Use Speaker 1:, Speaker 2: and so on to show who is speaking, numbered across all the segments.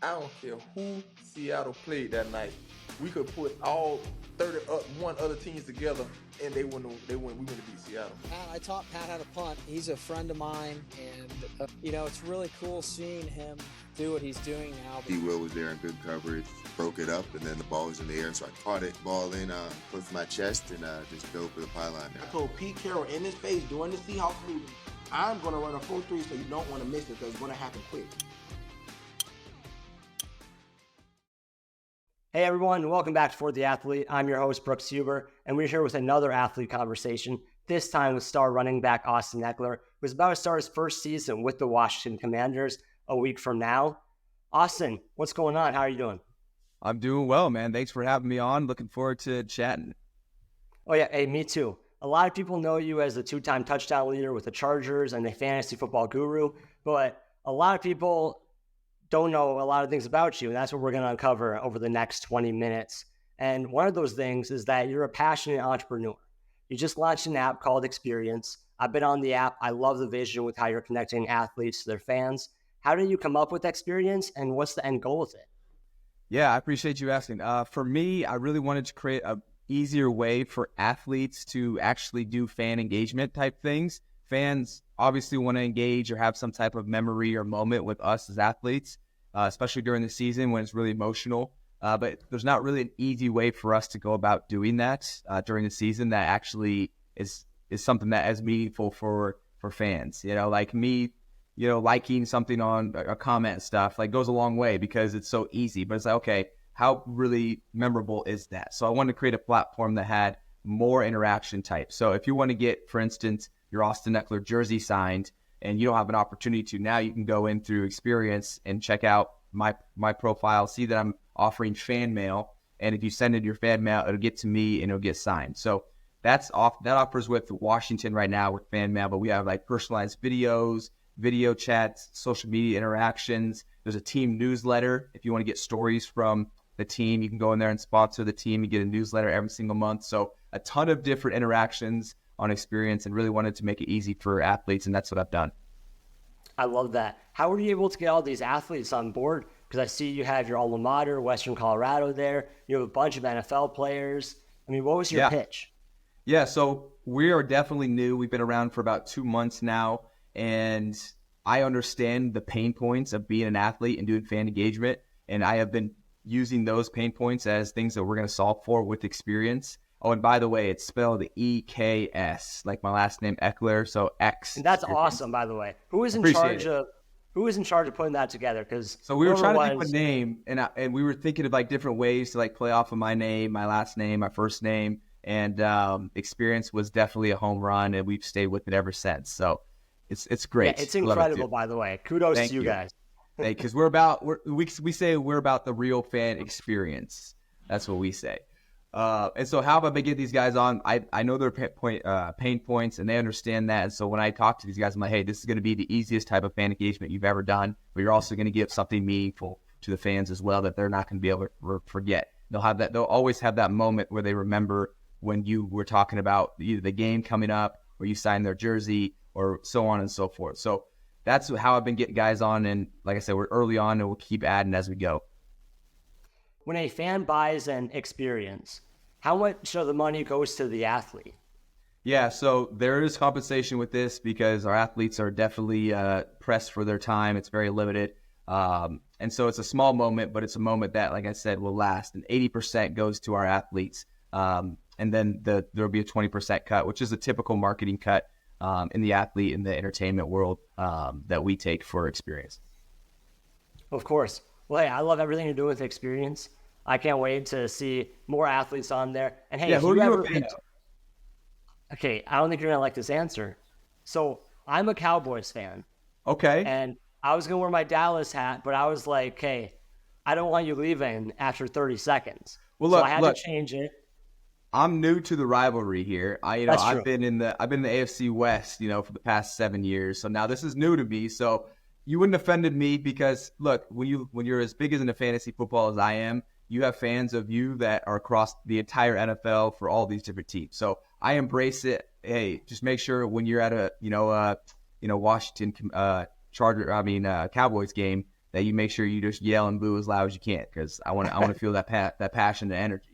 Speaker 1: I don't care who Seattle played that night. We could put all 31 other teams together, and we wouldn't beat Seattle.
Speaker 2: I taught Pat how to punt. He's a friend of mine, and it's really cool seeing him do what he's doing now.
Speaker 3: D-Will was there in good coverage, broke it up, and then the ball was in the air, so I caught it, ball in, put it for my chest, and just dove for the pylon there.
Speaker 4: I told Pete Carroll in his face during the Seahawks meeting, I'm going to run a 4-3, so you don't want to miss it because it's going to happen quick.
Speaker 5: Hey everyone, welcome back to For the Athlete. I'm your host, Brooks Huber, and we're here with another athlete conversation, this time with star running back Austin Ekeler, who's about to start his first season with the Washington Commanders a week from now. Austin, what's going on? How are you doing?
Speaker 6: I'm doing well, man. Thanks for having me on. Looking forward to chatting.
Speaker 5: Oh yeah, hey, me too. A lot of people know you as the two-time touchdown leader with the Chargers and the fantasy football guru, but a lot of people don't know a lot of things about you, and that's what we're going to uncover over the next 20 minutes. And one of those things is that you're a passionate entrepreneur. You just launched an app called Eksperience. I've been on the app. I love the vision with how you're connecting athletes to their fans. How did you come up with Eksperience, and what's the end goal with it?
Speaker 6: Yeah, I appreciate you asking. For me, I really wanted to create an easier way for athletes to actually do fan engagement type things. Fans obviously want to engage or have some type of memory or moment with us as athletes, especially during the season when it's really emotional. But there's not really an easy way for us to go about doing that during the season that actually is something that is meaningful for fans. Like me, liking something on a comment and stuff, like goes a long way because it's so easy. But it's like, okay, how really memorable is that? So I wanted to create a platform that had more interaction type. So if you want to get, for instance, your Austin Ekeler jersey signed and you don't have an opportunity to, now you can go in through Eksperience and check out my profile, see that I'm offering fan mail. And if you send in your fan mail, it'll get to me and it'll get signed. So that offers with Washington right now with fan mail, but we have like personalized videos, video chats, social media interactions. There's a team newsletter. If you want to get stories from the team, you can go in there and sponsor the team. You get a newsletter every single month. So a ton of different interactions on Eksperience, and really wanted to make it easy for athletes, and that's what I've done.
Speaker 5: I love that. How were you able to get all these athletes on board? Because I see you have your alma mater, Western Colorado there. You have a bunch of NFL players. I mean, what was your pitch?
Speaker 6: Yeah, so we are definitely new. We've been around for about 2 months now, and I understand the pain points of being an athlete and doing fan engagement, and I have been using those pain points as things that we're going to solve for with Eksperience. Oh, and by the way, it's spelled E-K-S, like my last name, Ekeler, so X.
Speaker 5: And that's awesome, by the way. Who is in charge of putting that together? Because
Speaker 6: so we were trying to think of a name, and we were thinking of like different ways to like play off of my name, my last name, my first name, and Eksperience was definitely a home run, and we've stayed with it ever since. So it's great.
Speaker 5: Yeah, it's incredible, by the way. Kudos to you guys.
Speaker 6: Hey, because we say we're about the real fan experience. That's what we say. And so how have I been getting these guys on? I know their pain points, and they understand that. And so when I talk to these guys, I'm like, hey, this is going to be the easiest type of fan engagement you've ever done, but you're also going to give something meaningful to the fans as well that they're not going to be able to forget. They'll always have that moment where they remember when you were talking about either the game coming up or you signed their jersey or so on and so forth. So that's how I've been getting guys on. And like I said, we're early on and we'll keep adding as we go.
Speaker 5: When a fan buys an Eksperience, how much of the money goes to the athlete?
Speaker 6: Yeah, so there is compensation with this because our athletes are definitely pressed for their time. It's very limited. And so it's a small moment, but it's a moment that, like I said, will last. And 80% goes to our athletes. And then there'll be a 20% cut, which is a typical marketing cut in the athlete and the entertainment world that we take for Eksperience.
Speaker 5: Of course. Well, hey, I love everything you're doing with Eksperience. I can't wait to see more athletes on there. And hey,
Speaker 6: who are you a fan of?
Speaker 5: Okay, I don't think you're going to like this answer. So I'm a Cowboys fan.
Speaker 6: Okay.
Speaker 5: And I was going to wear my Dallas hat, but I was like, hey, I don't want you leaving after 30 seconds.
Speaker 6: Well,
Speaker 5: so I had to change it.
Speaker 6: I'm new to the rivalry here. I've been in the AFC West, for the past 7 years. So now this is new to me. So you wouldn't have offended me because look, when you're as big as into fantasy football as I am, you have fans of you that are across the entire NFL for all these different teams. So I embrace it. Hey, just make sure when you're at a Washington Cowboys game that you make sure you just yell and boo as loud as you can, because I want to feel that passion and energy.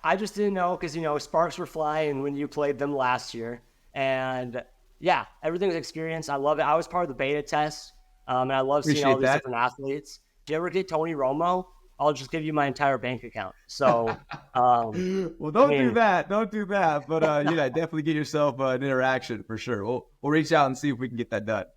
Speaker 5: I just didn't know because, sparks were flying when you played them last year. And yeah, everything was Experience. I love it. I was part of the beta test, and I love seeing all these different athletes. Do you ever get Tony Romo? I'll just give you my entire bank account. So,
Speaker 6: well, do that. Don't do that. But definitely get yourself an interaction for sure. We'll reach out and see if we can get that done.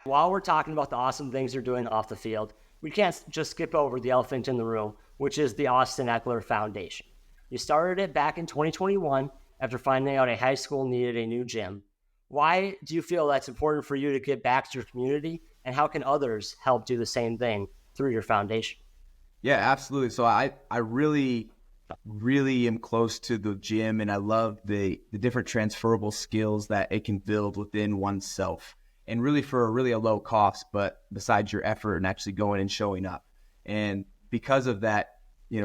Speaker 5: While we're talking about the awesome things you're doing off the field, we can't just skip over the elephant in the room, which is the Austin Ekeler Foundation. You started it back in 2021 after finding out a high school needed a new gym. Why do you feel that's important for you to give back to your community, and how can others help do the same thing through your foundation?
Speaker 6: Yeah, absolutely. So I really, really am close to the gym, and I love the different transferable skills that it can build within oneself, and really for a low cost, but besides your effort and actually going and showing up. And because of that,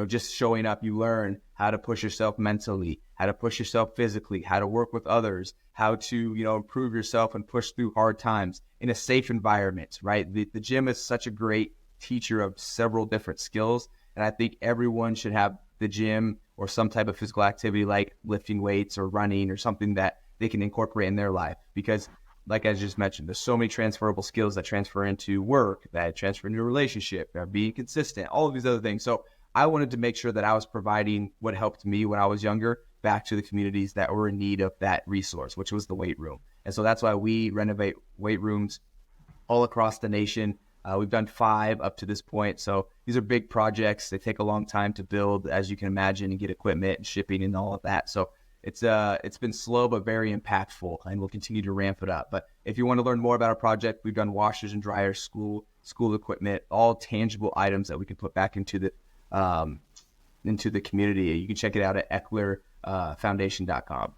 Speaker 6: just showing up, you learn how to push yourself mentally, how to push yourself physically, how to work with others, how to, improve yourself and push through hard times in a safe environment, right? The gym is such a great teacher of several different skills. And I think everyone should have the gym or some type of physical activity like lifting weights or running or something that they can incorporate in their life. Because like I just mentioned, there's so many transferable skills that transfer into work, that transfer into a relationship, being consistent, all of these other things. So I wanted to make sure that I was providing what helped me when I was younger back to the communities that were in need of that resource, which was the weight room. And so that's why we renovate weight rooms all across the nation. We've done 5 up to this point. So these are big projects. They take a long time to build, as you can imagine, and get equipment and shipping and all of that. So it's been slow but very impactful, and we'll continue to ramp it up. But if you want to learn more about our project, we've done washers and dryers, school equipment, all tangible items that we can put back into the community. You can check it out at eklerfoundation.com.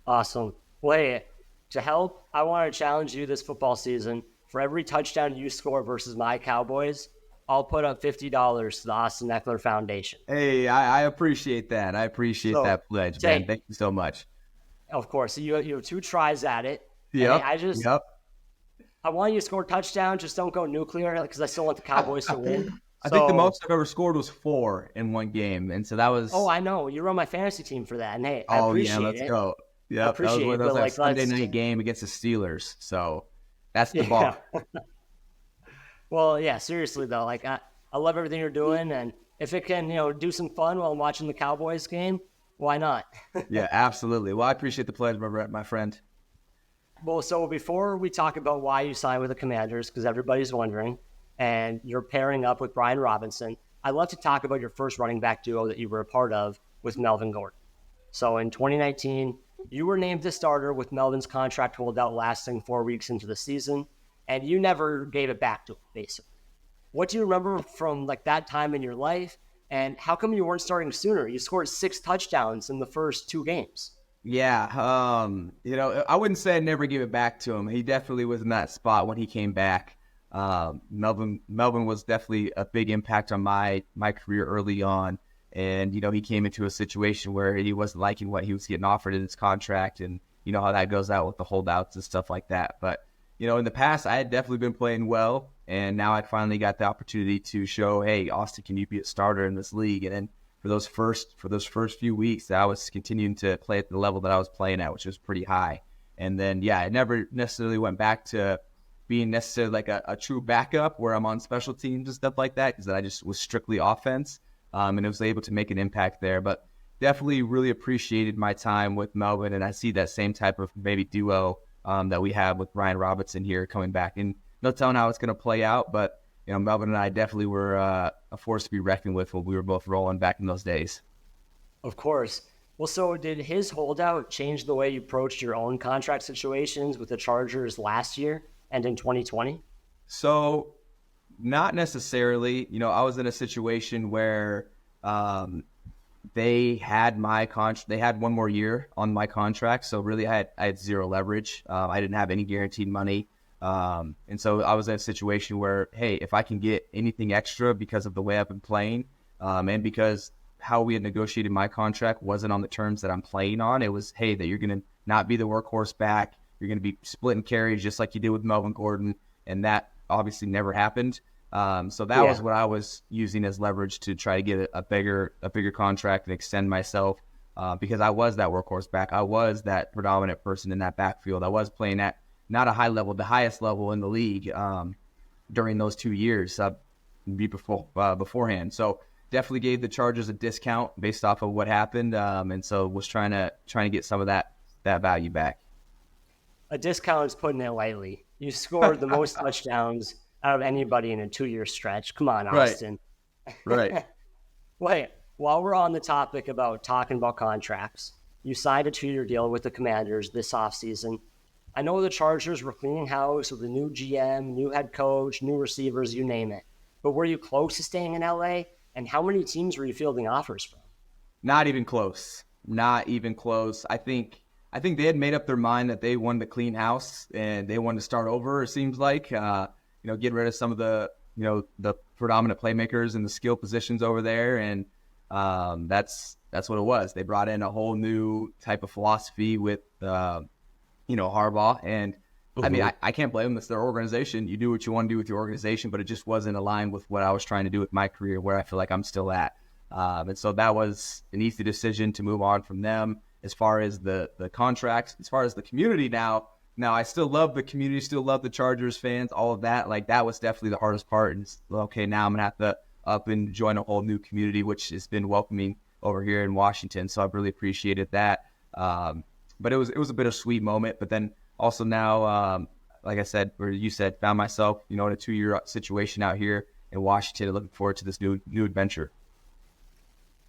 Speaker 5: Awesome. Well, hey, to help, I want to challenge you this football season. For every touchdown you score versus my Cowboys, I'll put up $50 to the Austin Ekeler Foundation.
Speaker 6: Hey, I appreciate that. I appreciate that pledge, man. Thank you so much.
Speaker 5: Of course. So you have 2 tries at it.
Speaker 6: Yep.
Speaker 5: I want you to score touchdowns. Just don't go nuclear because I still want the Cowboys to win.
Speaker 6: I think the most I've ever scored was 4 in one game, and so that was.
Speaker 5: Oh, I know. You run my fantasy team for that, and hey, I appreciate it.
Speaker 6: Let's go. Yeah, that was that Sunday night game against the Steelers. So that's the ball.
Speaker 5: Well, yeah. Seriously though, I love everything you're doing, and if it can, do some fun while I'm watching the Cowboys game, why not?
Speaker 6: Yeah, absolutely. Well, I appreciate the pledge, my friend.
Speaker 5: Well, so before we talk about why you signed with the Commanders, because everybody's wondering, and you're pairing up with Brian Robinson, I'd love to talk about your first running back duo that you were a part of with Melvin Gordon. So in 2019, you were named the starter with Melvin's contract holdout lasting 4 weeks into the season, and you never gave it back to him, basically. What do you remember from that time in your life, and how come you weren't starting sooner? You scored 6 touchdowns in the first 2 games.
Speaker 6: Yeah, I wouldn't say I never gave it back to him. He definitely was in that spot when he came back. Melvin was definitely a big impact on my career early on. And, he came into a situation where he wasn't liking what he was getting offered in his contract. And you know how that goes out with the holdouts and stuff like that. But, in the past, I had definitely been playing well. And now I finally got the opportunity to show, hey, Austin, can you be a starter in this league? And then for those first few weeks, I was continuing to play at the level that I was playing at, which was pretty high. And then, I never necessarily went back to being necessarily like a true backup where I'm on special teams and stuff like that, because I just was strictly offense, and I was able to make an impact there. But definitely really appreciated my time with Melvin, and I see that same type of maybe duo that we have with Brian Robinson here coming back. And no telling how it's going to play out, but Melvin and I definitely were a force to be reckoned with when we were both rolling back in those days.
Speaker 5: Of course. Well, so did his holdout change the way you approached your own contract situations with the Chargers last year and in 2020?
Speaker 6: So not necessarily. I was in a situation where they had my contract. They had 1 more year on my contract. So really I had zero leverage. I didn't have any guaranteed money. And so I was in a situation where, hey, if I can get anything extra because of the way I've been playing, and because how we had negotiated my contract wasn't on the terms that I'm playing on, it was, hey, that you're going to not be the workhorse back. You're going to be splitting carries just like you did with Melvin Gordon. And that obviously never happened. So that was what I was using as leverage to try to get a bigger contract and extend myself, because I was that workhorse back. I was that predominant person in that backfield. I was playing at not a high level, the highest level in the league during those 2 years beforehand. So definitely gave the Chargers a discount based off of what happened, and so was trying to get some of that value back.
Speaker 5: A discount is putting it lightly. You scored the most touchdowns out of anybody in a 2-year stretch. Come on, Austin.
Speaker 6: Right.
Speaker 5: Wait, while we're on the topic about talking about contracts, you signed a 2-year deal with the Commanders this offseason. I know the Chargers were cleaning house with a new GM, new head coach, new receivers, you name it. But were you close to staying in LA? And how many teams were you fielding offers from?
Speaker 6: Not even close. I think they had made up their mind that they wanted to clean house and they wanted to start over, it seems like. Get rid of some of the predominant playmakers and the skill positions over there. And that's what it was. They brought in a whole new type of philosophy with, Harbaugh. And I mean, I can't blame them. It's their organization. You do what you want to do with your organization, but it just wasn't aligned with what I was trying to do with my career, where I feel like I'm still at. And so that was an easy decision to move on from them. As far as the contracts, as far as the community now I still love the community, still love the Chargers fans, all of that. Like, that was definitely the hardest part. And okay, now I'm going to have to up and join a whole new community, which has been welcoming over here in Washington. So I've really appreciated that. But it was a bittersweet moment. But then also now, like I said, or you said, found myself, in a 2-year situation out here in Washington and looking forward to this new adventure.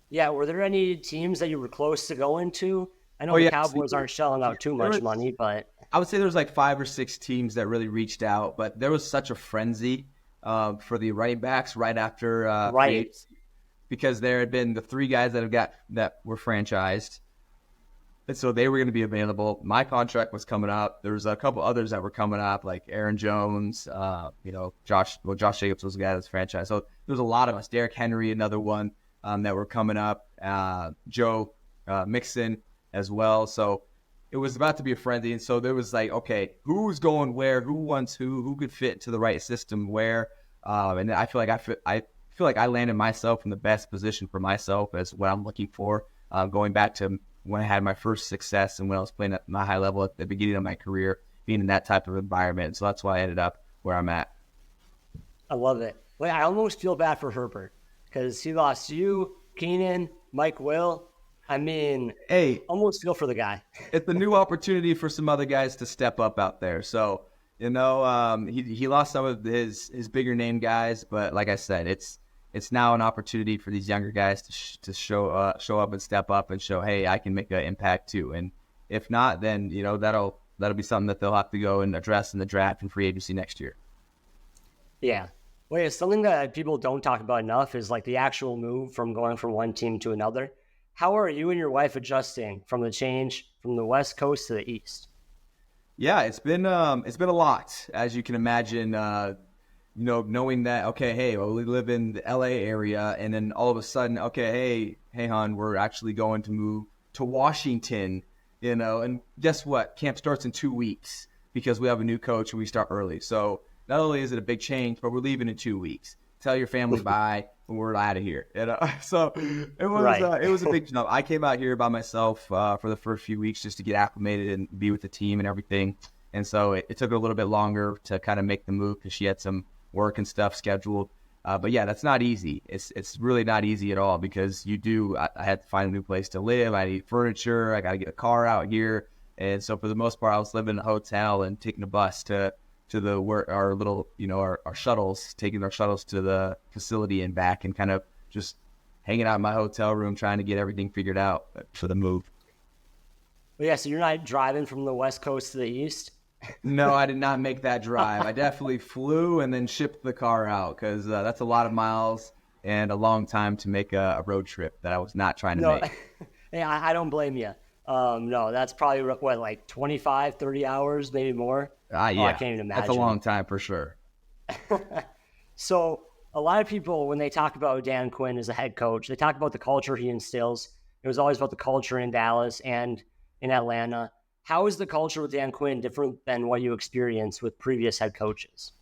Speaker 5: Yeah, were there any teams that you were close to going to? I know the Cowboys aren't shelling out too much money, but
Speaker 6: I would say there was like 5 or 6 teams that really reached out, but there was such a frenzy for the running backs right after
Speaker 5: right,
Speaker 6: because there had been the 3 guys that were franchised, and so they were going to be available. My contract was coming up. There was a couple others that were coming up, like Aaron Jones, Josh Jacobs was the guy that's franchised. So there was a lot of us. Derrick Henry, another one that were coming up. Joe Mixon as well. So it was about to be a frenzy, and so there was like, okay, who's going where? Who wants who could fit into the right system where? And I feel like I landed myself in the best position for myself as what I'm looking for. Going back to when I had my first success and when I was playing at my high level at the beginning of my career, being in that type of environment. So that's why I ended up where I'm at.
Speaker 5: I love it. Wait, I almost feel bad for Herbert because he lost you, Keenan, Mike Will. I mean,
Speaker 6: hey,
Speaker 5: almost feel for the guy.
Speaker 6: It's a new opportunity for some other guys to step up out there. So, he lost some of his bigger name guys, but like I said, it's now an opportunity for these younger guys to show up and step up and show, hey, I can make an impact too. And if not, then that'll be something that they'll have to go and address in the draft and free agency next year.
Speaker 5: Yeah. Wait, something that people don't talk about enough is like the actual move from going from one team to another. How are you and your wife adjusting from the change from the West Coast to the East?
Speaker 6: Yeah, it's been a lot, as you can imagine. Knowing that, okay, hey, well, we live in the LA area, and then all of a sudden, okay, hey, hon, we're actually going to move to Washington, and guess what? Camp starts in 2 weeks because we have a new coach and we start early. So not only is it a big change, but we're leaving in 2 weeks. Tell your family bye. We're out of here. So it was
Speaker 5: right.
Speaker 6: It was a big jump. I came out here by myself for the first few weeks just to get acclimated and be with the team and everything. And so it took a little bit longer to kind of make the move because she had some work and stuff scheduled. But yeah, that's not easy. It's really not easy at all because I had to find a new place to live. I need furniture. I got to get a car out here. And so for the most part, I was living in a hotel and taking a bus to our shuttles, taking our shuttles to the facility and back, and kind of just hanging out in my hotel room trying to get everything figured out for the move.
Speaker 5: Well, yeah, so you're not driving from the West Coast to the East?
Speaker 6: No, I did not make that drive. I definitely flew and then shipped the car out because that's a lot of miles and a long time to make a road trip that I was not trying to make.
Speaker 5: Yeah, I don't blame you. No, that's probably like 25, 30 hours, maybe more.
Speaker 6: Yeah,
Speaker 5: I can't even imagine.
Speaker 6: That's a long time for sure.
Speaker 5: So a lot of people, when they talk about Dan Quinn as a head coach, they talk about the culture he instills. It was always about the culture in Dallas and in Atlanta. How is the culture with Dan Quinn different than what you experienced with previous head coaches?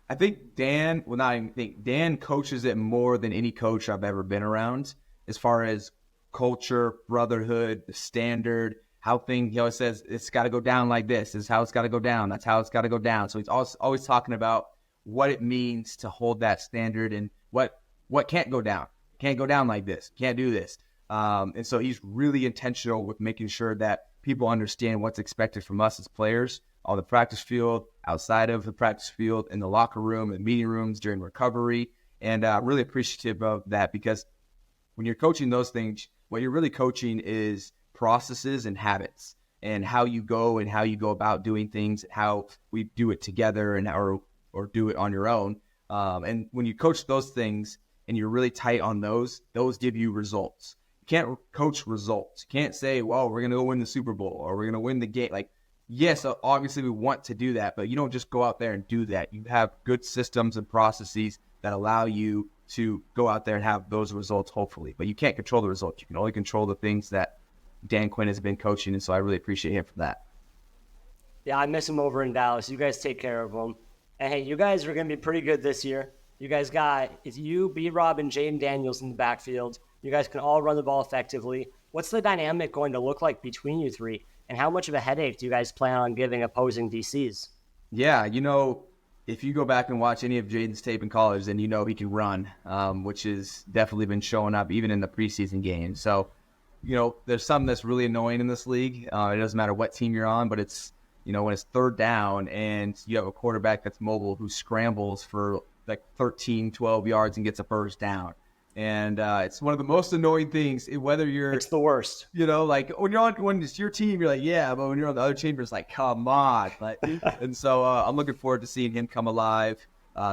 Speaker 6: I think Dan, well, not even think, Dan coaches it more than any coach I've ever been around as far as culture, brotherhood, the standard, how things, he always says, it's got to go down like this. This is how it's got to go down. That's how it's got to go down. So he's always talking about what it means to hold that standard and what can't go down. Can't go down like this. Can't do this. And so he's really intentional with making sure that people understand what's expected from us as players on the practice field, outside of the practice field, in the locker room, in meeting rooms, during recovery. And really appreciative of that, because when you're coaching those things, what you're really coaching is processes and habits and how you go about doing things, how we do it together and or do it on your own. And when you coach those things and you're really tight on those give you results. You can't coach results. You can't say, well, we're going to go win the Super Bowl or we're going to win the game. Like, yes, obviously we want to do that, but you don't just go out there and do that. You have good systems and processes that allow you to go out there and have those results, hopefully. But you can't control the results. You can only control the things that Dan Quinn has been coaching, and so I really appreciate him for that.
Speaker 5: Yeah, I miss him over in Dallas. You guys take care of him. And hey, you guys are going to be pretty good this year. You guys got, it's you, B-Rob, and Jaden Daniels in the backfield. You guys can all run the ball effectively. What's the dynamic going to look like between you three? And how much of a headache do you guys plan on giving opposing DCs?
Speaker 6: Yeah, if you go back and watch any of Jaden's tape in college, then he can run, which has definitely been showing up even in the preseason games. So, there's something that's really annoying in this league. It doesn't matter what team you're on, but it's, when it's third down and you have a quarterback that's mobile who scrambles for like 13, 12 yards and gets a first down. And it's one of the most annoying things, whether
Speaker 5: it's the worst.
Speaker 6: Like when it's your team, you're like, yeah, but when you're on the other team, it's like, come on. And so I'm looking forward to seeing him come alive,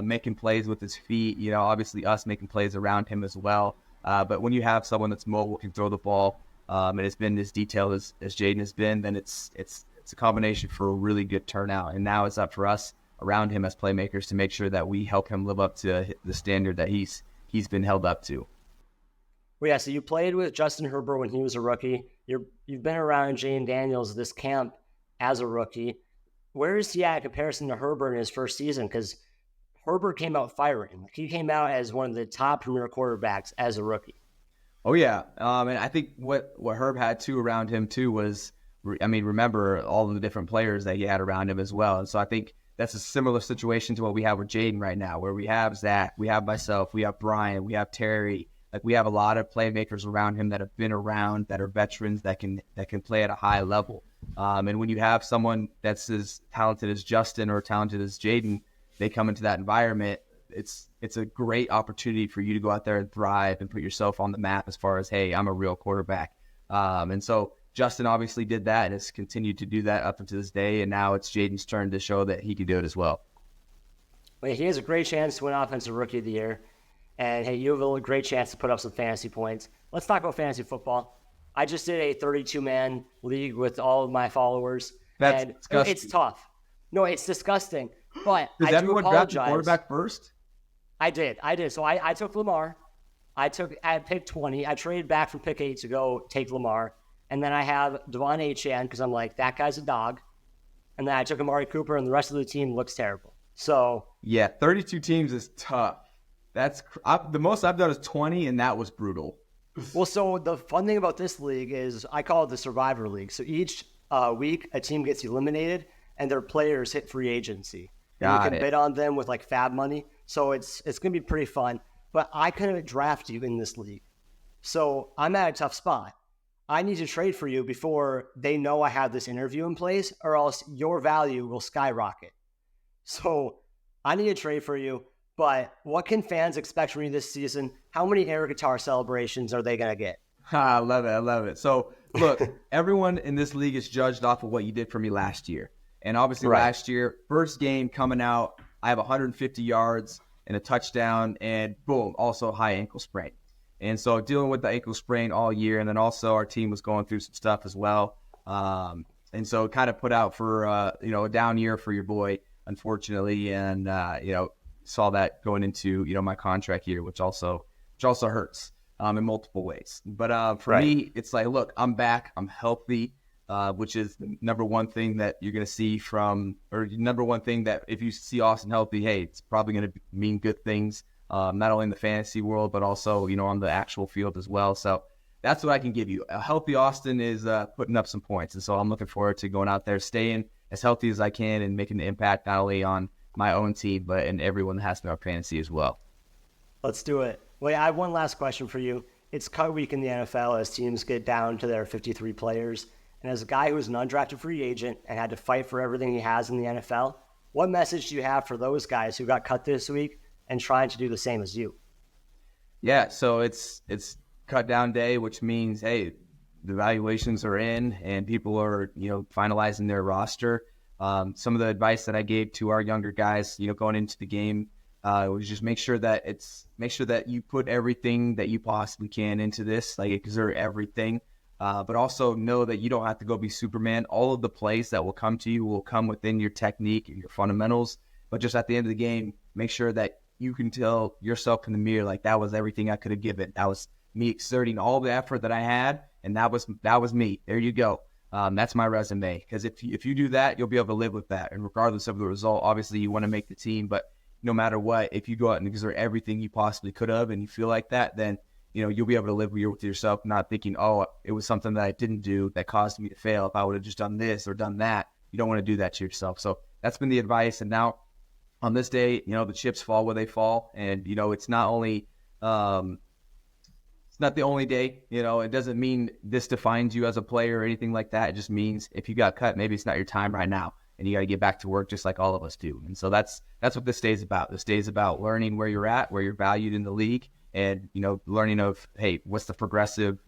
Speaker 6: making plays with his feet, obviously us making plays around him as well. But when you have someone that's mobile, can throw the ball, and it's been as detailed as Jaden has been, then it's a combination for a really good turnout. And now it's up for us around him as playmakers to make sure that we help him live up to the standard that he's been held up to.
Speaker 5: Well, yeah, so you played with Justin Herbert when he was a rookie. You've been around Jaden Daniels this camp as a rookie. Where is he at in comparison to Herbert in his first season? Because Herbert came out firing. He came out as one of the top premier quarterbacks as a rookie.
Speaker 6: Oh, yeah. And I think what Herb had, too, around him, too, was, remember all of the different players that he had around him as well. And so I think that's a similar situation to what we have with Jaden right now, where we have Zach, we have myself, we have Brian, we have Terry. Like, we have a lot of playmakers around him that have been around, that are veterans, that can play at a high level. And when you have someone that's as talented as Justin or talented as Jaden, they come into that environment, it's a great opportunity for you to go out there and thrive and put yourself on the map as far as, hey, I'm a real quarterback. And so Justin obviously did that and has continued to do that up until this day, and now it's Jaden's turn to show that he can do it as well.
Speaker 5: Well, he has a great chance to win Offensive Rookie of the Year, and hey, you have a great chance to put up some fantasy points. Let's talk about fantasy football. I just did a 32-man league with all of my followers.
Speaker 6: That's
Speaker 5: and
Speaker 6: disgusting.
Speaker 5: It's tough. No, it's disgusting. But
Speaker 6: Does
Speaker 5: I
Speaker 6: everyone
Speaker 5: do apologize.
Speaker 6: draft the quarterback first?
Speaker 5: I did. So I took Lamar. I picked 20. I traded back from pick 8 to go take Lamar. And then I have Devon Achane because I'm like, that guy's a dog. And then I took Amari Cooper, and the rest of the team looks terrible. So
Speaker 6: yeah, 32 teams is tough. That's the most I've done is 20, and that was brutal.
Speaker 5: Well, so the fun thing about this league is I call it the Survivor League. So each week a team gets eliminated, and their players hit free agency. And you can bid on them with like fab money. So it's going to be pretty fun. But I couldn't draft you in this league. So I'm at a tough spot. I need to trade for you before they know I have this interview in place, or else your value will skyrocket. So I need to trade for you. But what can fans expect from you this season? How many air guitar celebrations are they going to get?
Speaker 6: I love it. So look, everyone in this league is judged off of what you did for me last year. And obviously last year, first game coming out, I have 150 yards and a touchdown, and boom, also a high ankle sprain. And so dealing with the ankle sprain all year, and then also our team was going through some stuff as well. And so kind of put out for, a down year for your boy, unfortunately. And, saw that going into, my contract year, which also hurts in multiple ways. But for me, it's like, look, I'm back. I'm healthy. which is the number one thing that you're going to see number one thing that if you see Austin healthy, hey, it's probably going to mean good things, not only in the fantasy world, but also, on the actual field as well. So that's what I can give you. A healthy Austin is putting up some points. And so I'm looking forward to going out there, staying as healthy as I can and making an impact not only on my own team, but in everyone that has to know fantasy as well.
Speaker 5: Let's do it. Well, I have one last question for you. It's cut week in the NFL as teams get down to their 53 players. And as a guy who is an undrafted free agent and had to fight for everything he has in the NFL, what message do you have for those guys who got cut this week and trying to do the same as you?
Speaker 6: Yeah, so it's cut down day, which means, hey, the evaluations are in and people are, finalizing their roster. Some of the advice that I gave to our younger guys, going into the game, was just make sure that you put everything that you possibly can into this, like exert everything. But also know that you don't have to go be Superman. All of the plays that will come to you will come within your technique and your fundamentals. But just at the end of the game, make sure that you can tell yourself in the mirror, like, that was everything I could have given. That was me exerting all the effort that I had, and that was me. There you go. That's my resume. Because if you do that, you'll be able to live with that. And regardless of the result, obviously you want to make the team. But no matter what, if you go out and exert everything you possibly could have and you feel like that, then you'll be able to live with yourself, not thinking, oh, it was something that I didn't do that caused me to fail. If I would have just done this or done that, you don't want to do that to yourself. So that's been the advice. And now on this day, the chips fall where they fall. And, it's not only, it's not the only day, it doesn't mean this defines you as a player or anything like that. It just means if you got cut, maybe it's not your time right now and you got to get back to work just like all of us do. And so that's what this day is about. This day is about learning where you're at, where you're valued in the league. And, learning of, hey, what's the progression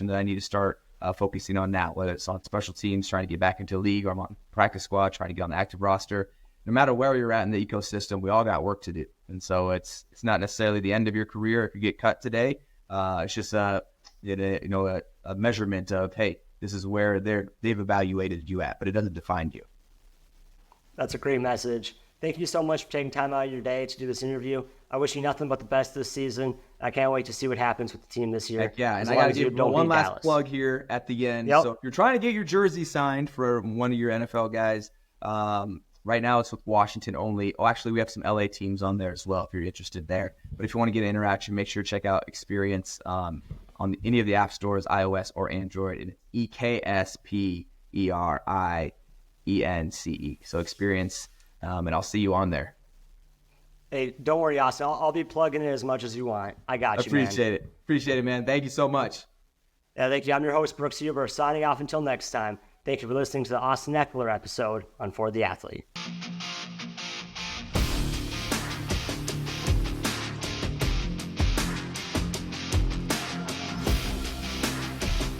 Speaker 6: that I need to start focusing on now, whether it's on special teams, trying to get back into a league, or I'm on practice squad, trying to get on the active roster. No matter where you're at in the ecosystem, we all got work to do. And so it's not necessarily the end of your career if you get cut today. It's just a measurement of, hey, this is where they've evaluated you at, but it doesn't define you.
Speaker 5: That's a great message. Thank you so much for taking time out of your day to do this interview. I wish you nothing but the best this season. I can't wait to see what happens with the team this year.
Speaker 6: Heck yeah, and
Speaker 5: as
Speaker 6: I
Speaker 5: long
Speaker 6: got
Speaker 5: as
Speaker 6: to
Speaker 5: you
Speaker 6: give
Speaker 5: don't
Speaker 6: one
Speaker 5: beat
Speaker 6: last
Speaker 5: Dallas.
Speaker 6: plug here at the end.
Speaker 5: Yep.
Speaker 6: So if you're trying to get your jersey signed for one of your NFL guys, right now it's with Washington only. Oh, actually, we have some LA teams on there as well if you're interested there. But if you want to get an interaction, make sure to check out Eksperience on any of the app stores, iOS or Android. And Eksperience. So Eksperience, and I'll see you on there.
Speaker 5: Hey, don't worry, Austin. I'll be plugging in as much as you want. I got you, man.
Speaker 6: Appreciate it, man. Thank you so much.
Speaker 5: Yeah, thank you. I'm your host, Brooks Huber, signing off until next time. Thank you for listening to the Austin Ekeler episode on For the Athlete.